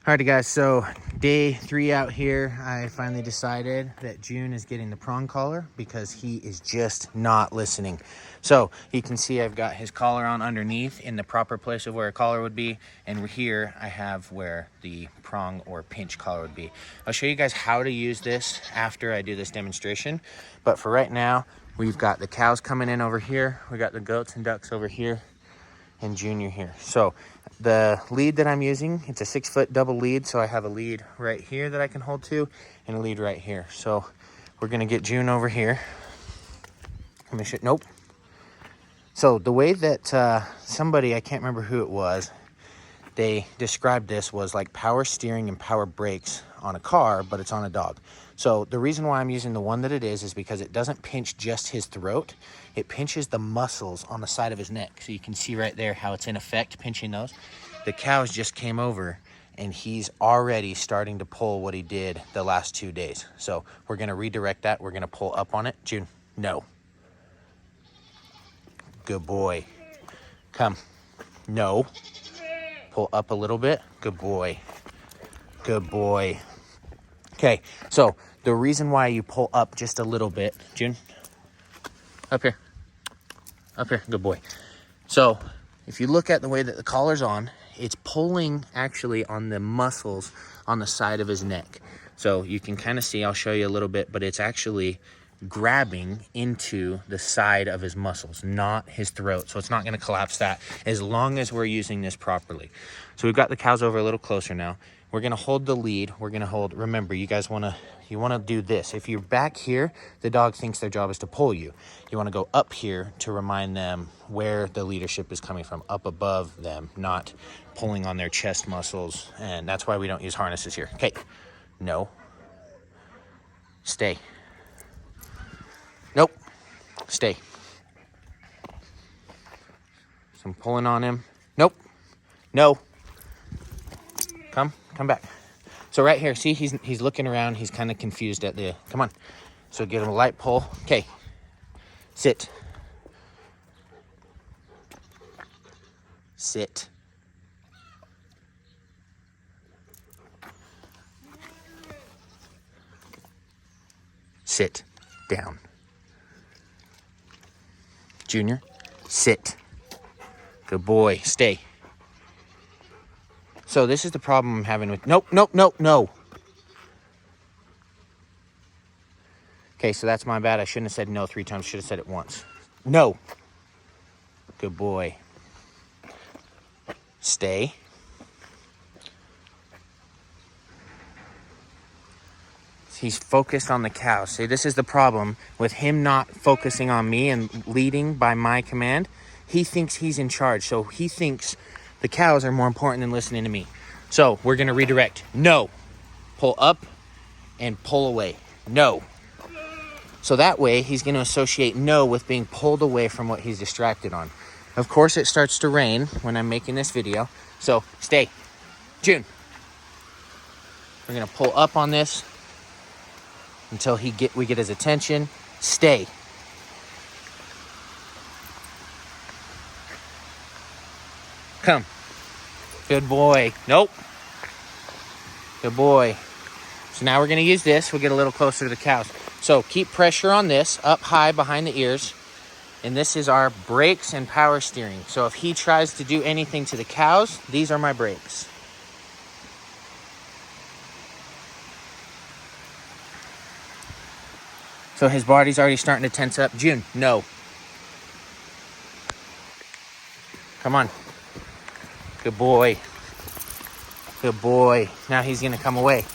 Alrighty guys, so day 3 out here, I finally decided that June is getting the prong collar because he is just not listening. So you can see I've got his collar on underneath in the proper place of where a collar would be, and here I have where the prong or pinch collar would be. I'll show you guys how to use this after I do this demonstration, but for right now, we've got the cows coming in over here, we got the goats and ducks over here, and Junior here. So the lead that I'm using, it's a 6-foot double lead. So I have a lead right here that I can hold to and a lead right here. So we're gonna get June over here. Let me show, nope. So the way that somebody, I can't remember who it was, they described this was like power steering and power brakes on a car, but it's on a dog. So the reason why I'm using the one that it is because it doesn't pinch just his throat. It pinches the muscles on the side of his neck. So you can see right there how it's in effect pinching those. The cows just came over and he's already starting to pull what he did the last 2 days. So we're gonna redirect that. We're gonna pull up on it. June, no. Good boy. Come, no. Pull up a little bit. Good boy. Good boy. Okay, so the reason why you pull up just a little bit, June, up here. Up here, good boy. So if you look at the way that the collar's on, it's pulling actually on the muscles on the side of his neck. So you can kind of see, I'll show you a little bit, but it's actually grabbing into the side of his muscles, not his throat. So it's not going to collapse that as long as we're using this properly. So we've got the cows over a little closer now. We're going to hold the lead. We're going to hold, remember, you guys want to do this. If you're back here, the dog thinks their job is to pull you. You want to go up here to remind them where the leadership is coming from, up above them, not pulling on their chest muscles. And that's why we don't use harnesses here. Okay, no, stay. Nope, stay. So I'm pulling on him. Nope, no. Come back. So right here, see, he's looking around. He's kind of confused at the, come on. So give him a light pull. Okay, sit. Sit. Sit down. Junior, sit. Good boy, stay. So this is the problem I'm having with, nope, nope, nope, no. Okay, so that's my bad. I shouldn't have said no 3 times. Should have said it once. No. Good boy. Stay. He's focused on the cow. See, this is the problem with him not focusing on me and leading by my command. He thinks he's in charge, so he thinks the cows are more important than listening to me. So we're gonna redirect. No. Pull up and pull away. No. So that way he's gonna associate no with being pulled away from what he's distracted on. Of course it starts to rain when I'm making this video. So stay. June. We're gonna pull up on this until we get his attention. Stay. Come. Good boy. Nope. Good boy. So now we're going to use this. We'll get a little closer to the cows. So keep pressure on this up high behind the ears. And this is our brakes and power steering. So if he tries to do anything to the cows, these are my brakes. So his body's already starting to tense up. June, no. Come on. Good boy. Good boy. Now he's going to come away.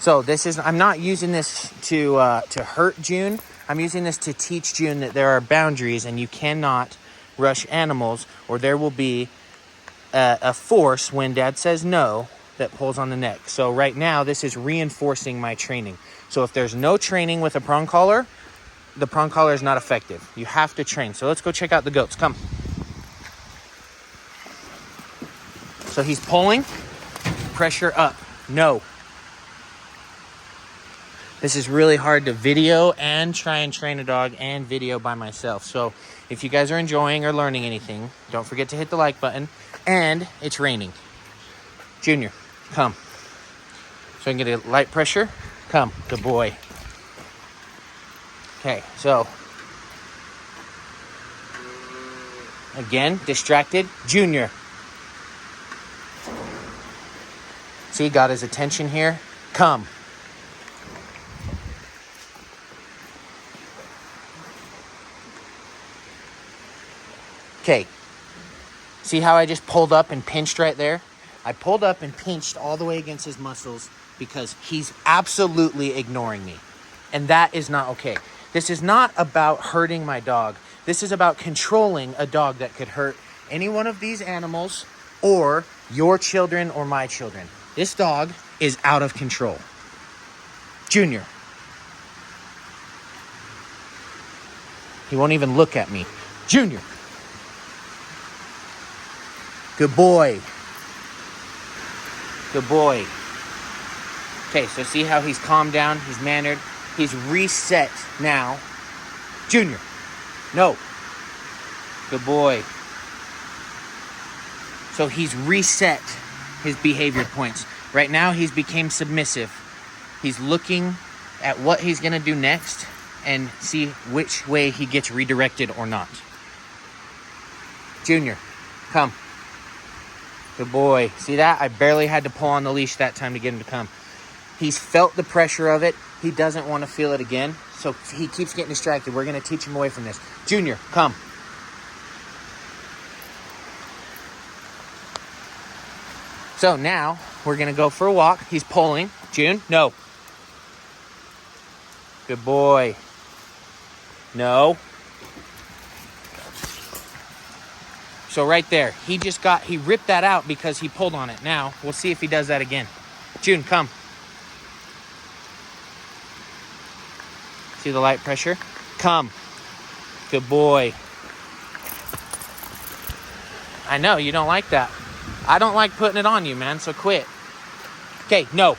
So this is, I'm not using this to hurt June. I'm using this to teach June that there are boundaries and you cannot rush animals, or there will be a force when Dad says no that pulls on the neck. So right now, this is reinforcing my training. So if there's no training with a prong collar, the prong collar is not effective. You have to train. So let's go check out the goats. Come. So he's pulling, pressure up. No. This is really hard to video and try and train a dog and video by myself. So if you guys are enjoying or learning anything, don't forget to hit the like button. And it's raining. Junior, come. So I can get a light pressure. Come, good boy. Okay, so again, distracted. Junior. See, got his attention here. Come. Okay. See how I just pulled up and pinched right there? I pulled up and pinched all the way against his muscles because he's absolutely ignoring me. And that is not okay. This is not about hurting my dog. This is about controlling a dog that could hurt any one of these animals or your children or my children. This dog is out of control. Junior. He won't even look at me. Junior. Good boy. Good boy. Okay, so see how he's calmed down, he's mannered, he's reset now. Junior. No. Good boy. So he's reset his behavior points. Right now, he's became submissive. He's looking at what he's going to do next and see which way he gets redirected or not. Junior, come. Good boy. See that? I barely had to pull on the leash that time to get him to come. He's felt the pressure of it. He doesn't want to feel it again. So he keeps getting distracted. We're going to teach him away from this. Junior, come. So now we're going to go for a walk. He's pulling. June, no. Good boy. No. So right there, he ripped that out because he pulled on it. Now, we'll see if he does that again. June, come. See the light pressure? Come. Good boy. I know, you don't like that. I don't like putting it on you, man, so quit. Okay, no.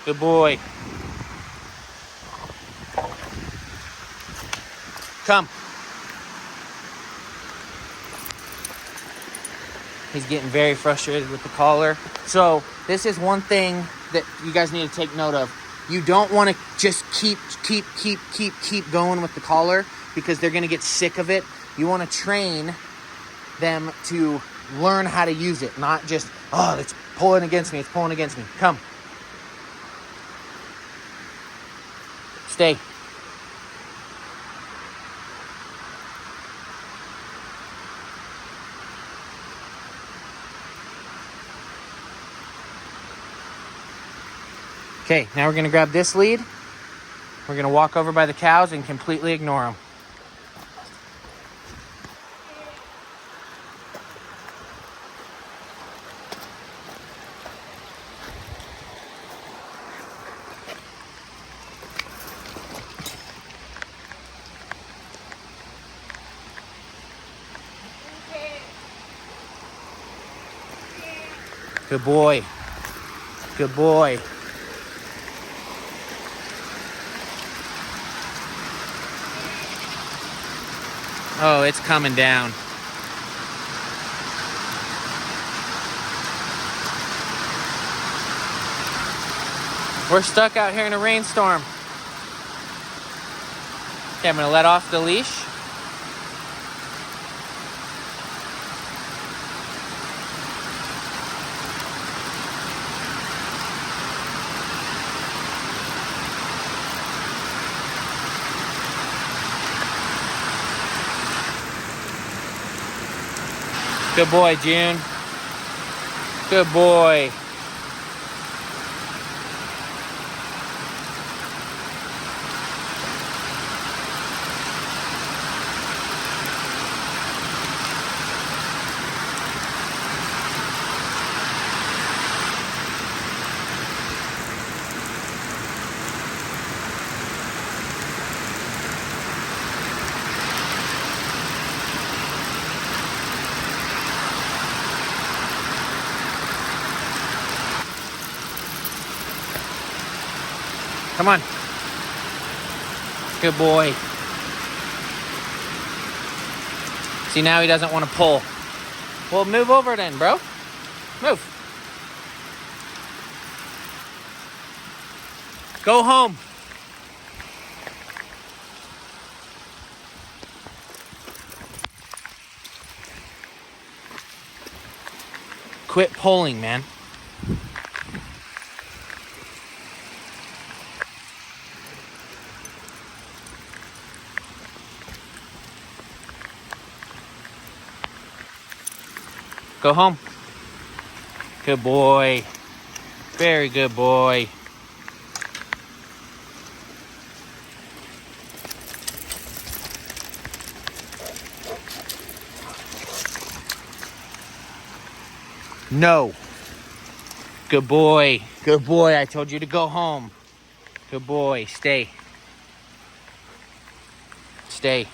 Good boy. Come. He's getting very frustrated with the collar. So this is one thing that you guys need to take note of. You don't want to just keep going with the collar because they're going to get sick of it. You want to train them to learn how to use it, not just, oh, it's pulling against me, it's pulling against me. Come. Stay. Okay, now we're going to grab this lead. We're going to walk over by the cows and completely ignore them. Good boy. Good boy. Oh, it's coming down. We're stuck out here in a rainstorm. Okay, I'm gonna let off the leash. Good boy, June. Good boy. Come on. Good boy. See, now he doesn't want to pull. Well, move over then, bro. Move. Go home. Quit pulling, man. Go home. Good boy. Very good boy. No. Good boy. Good boy. I told you to go home. Good boy. Stay. Stay.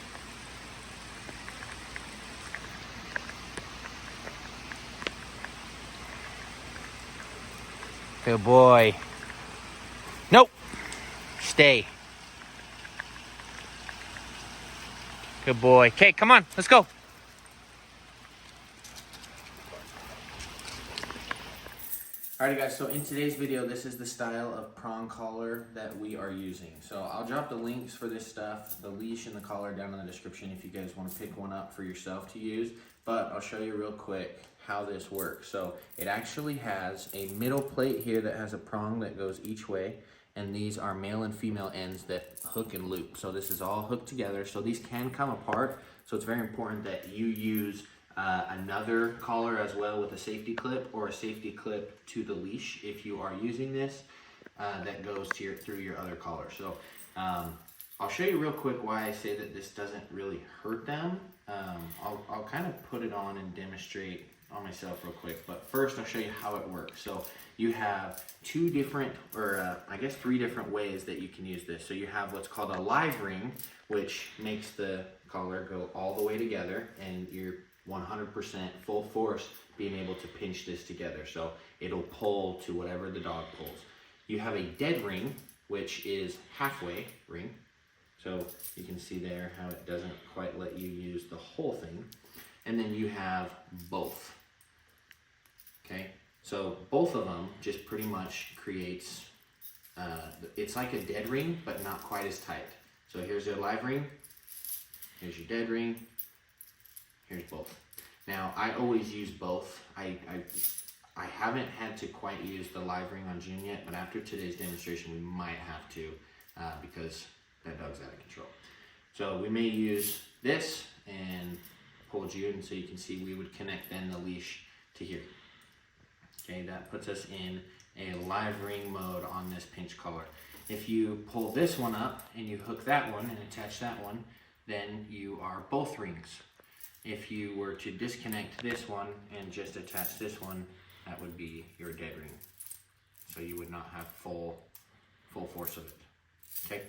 Good boy. Nope. Stay. Good boy. Okay, come on. Let's go. Alrighty guys, so in today's video, this is the style of prong collar that we are using. So I'll drop the links for this stuff, the leash and the collar down in the description if you guys want to pick one up for yourself to use. But I'll show you real quick how this works. So it actually has a middle plate here that has a prong that goes each way. And these are male and female ends that hook and loop. So this is all hooked together. So these can come apart. So it's very important that you use another collar as well with a safety clip, or a safety clip to the leash if you are using this that goes to through your other collar. So I'll show you real quick why I say that this doesn't really hurt them. I'll kind of put it on and demonstrate on myself real quick, but first I'll show you how it works. So you have two different, or I guess 3 different ways that you can use this. So you have what's called a live ring, which makes the collar go all the way together, and you're 100% full force being able to pinch this together. So it'll pull to whatever the dog pulls. You have a dead ring, which is halfway ring. So you can see there how it doesn't quite let you use the whole thing. And then you have both. Okay, so both of them just pretty much creates, it's like a dead ring, but not quite as tight. So here's your live ring, here's your dead ring, here's both. Now, I always use both. I haven't had to quite use the live ring on June yet, but after today's demonstration, we might have to because that dog's out of control. So we may use this and pull June, so you can see we would connect then the leash to here. Okay, that puts us in a live ring mode on this pinch collar. If you pull this one up and you hook that one and attach that one, then you are both rings. If you were to disconnect this one and just attach this one, that would be your dead ring. So you would not have full force of it. Okay,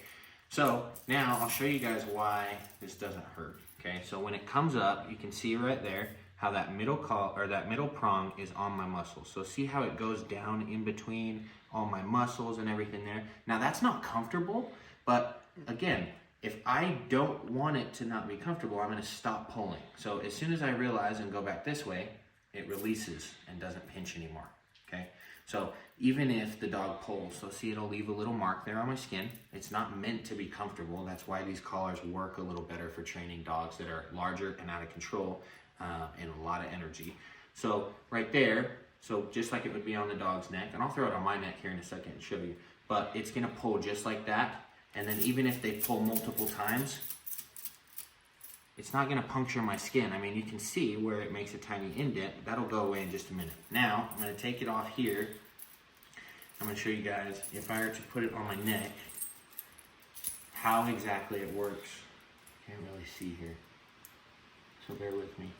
so now I'll show you guys why this doesn't hurt. Okay, so when it comes up, you can see right there how that middle prong is on my muscles. So see how it goes down in between all my muscles and everything there. Now that's not comfortable, but again, if I don't want it to not be comfortable, I'm gonna stop pulling. So as soon as I realize and go back this way, it releases and doesn't pinch anymore, okay? So even if the dog pulls, so see it'll leave a little mark there on my skin. It's not meant to be comfortable. That's why these collars work a little better for training dogs that are larger and out of control and a lot of energy. So right there, so just like it would be on the dog's neck, and I'll throw it on my neck here in a second and show you, but it's gonna pull just like that. And then even if they pull multiple times, it's not gonna puncture my skin. I mean, you can see where it makes a tiny indent. That'll go away in just a minute. Now, I'm gonna take it off here. I'm gonna show you guys, if I were to put it on my neck, how exactly it works. Can't really see here, so bear with me.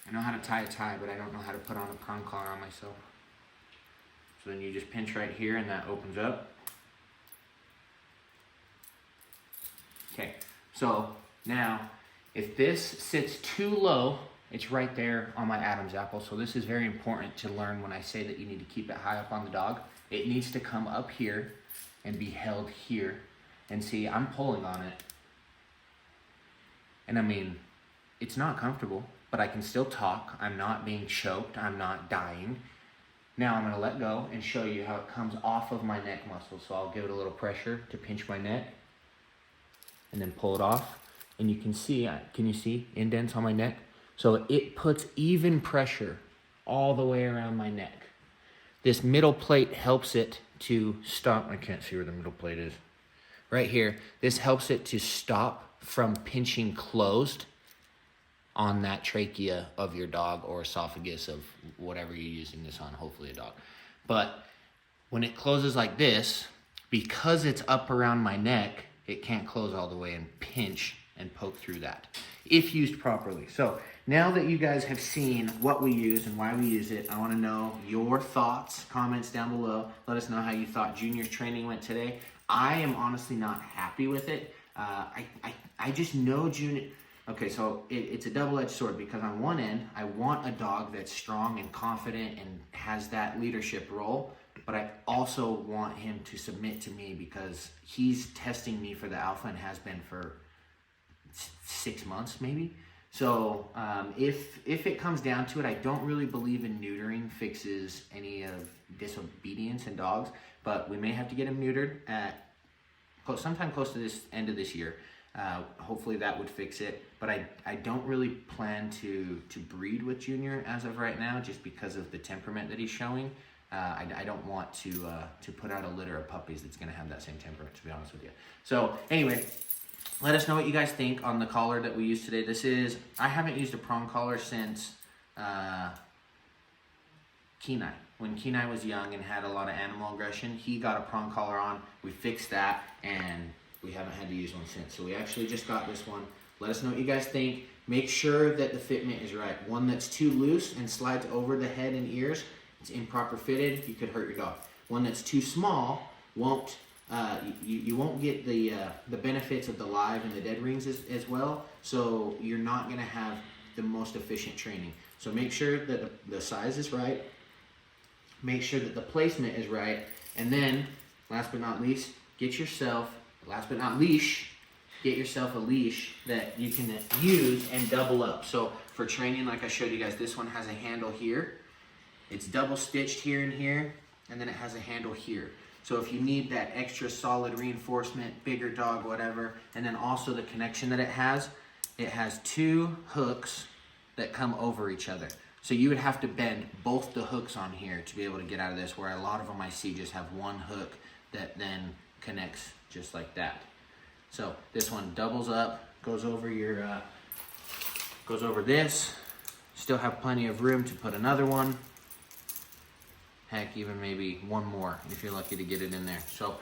I know how to tie a tie, but I don't know how to put on a prong collar on myself. So then you just pinch right here and that opens up. Okay, so now if this sits too low, it's right there on my Adam's apple. So this is very important to learn when I say that you need to keep it high up on the dog. it needs to come up here and be held here. And see, I'm pulling on it. And I mean, it's not comfortable, but I can still talk. I'm not being choked. I'm not dying. Now I'm gonna let go and show you how it comes off of my neck muscle. So I'll give it a little pressure to pinch my neck and then pull it off. And you can see, can you see indents on my neck? So it puts even pressure all the way around my neck. This middle plate helps it to stop. I can't see where the middle plate is. Right here. This helps it to stop from pinching closed on that trachea of your dog or esophagus of whatever you're using this on, hopefully a dog. But when it closes like this, because it's up around my neck, it can't close all the way and pinch and poke through that if used properly. So now that you guys have seen what we use and why we use it, I want to know your thoughts, comments down below. Let us know how you thought Junior's training went today. I am honestly not happy with it. I just know Junior. Okay, so it's a double-edged sword, because on one end, I want a dog that's strong and confident and has that leadership role, but I also want him to submit to me because he's testing me for the alpha and has been for 6 months maybe. So if it comes down to it, I don't really believe in neutering fixes any of disobedience in dogs, but we may have to get him neutered at sometime close to this end of this year. Hopefully that would fix it, but I don't really plan to breed with Junior as of right now, just because of the temperament that he's showing. I don't want to put out a litter of puppies that's going to have that same temperament, to be honest with you. So anyway, let us know what you guys think on the collar that we used today. I haven't used a prong collar since Kenai. When Kenai was young and had a lot of animal aggression, he got a prong collar on. We fixed that, and we haven't had to use one since. So we actually just got this one. Let us know what you guys think. Make sure that the fitment is right. One that's too loose and slides over the head and ears, it's improper fitted, you could hurt your dog. One that's too small won't, you won't get the benefits of the live and the dead rings as well. So you're not gonna have the most efficient training. So make sure that the size is right. Make sure that the placement is right. And then, last but not least, get yourself a leash that you can use and double up. So for training, like I showed you guys, this one has a handle here. It's double stitched here and here, and then it has a handle here. So if you need that extra solid reinforcement, bigger dog, whatever, and then also the connection that it has 2 hooks that come over each other. So you would have to bend both the hooks on here to be able to get out of this, where a lot of them I see just have one hook that then connects just like that. So this one doubles up, goes over this. Still have plenty of room to put another one. Heck, even maybe one more if you're lucky to get it in there. So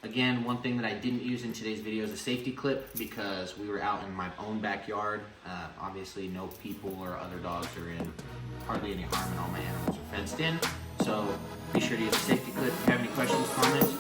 again, one thing that I didn't use in today's video is a safety clip, because we were out in my own backyard. Obviously no people or other dogs are in hardly any harm, and all my animals are fenced in. So be sure to use a safety clip. If you have any questions, comments,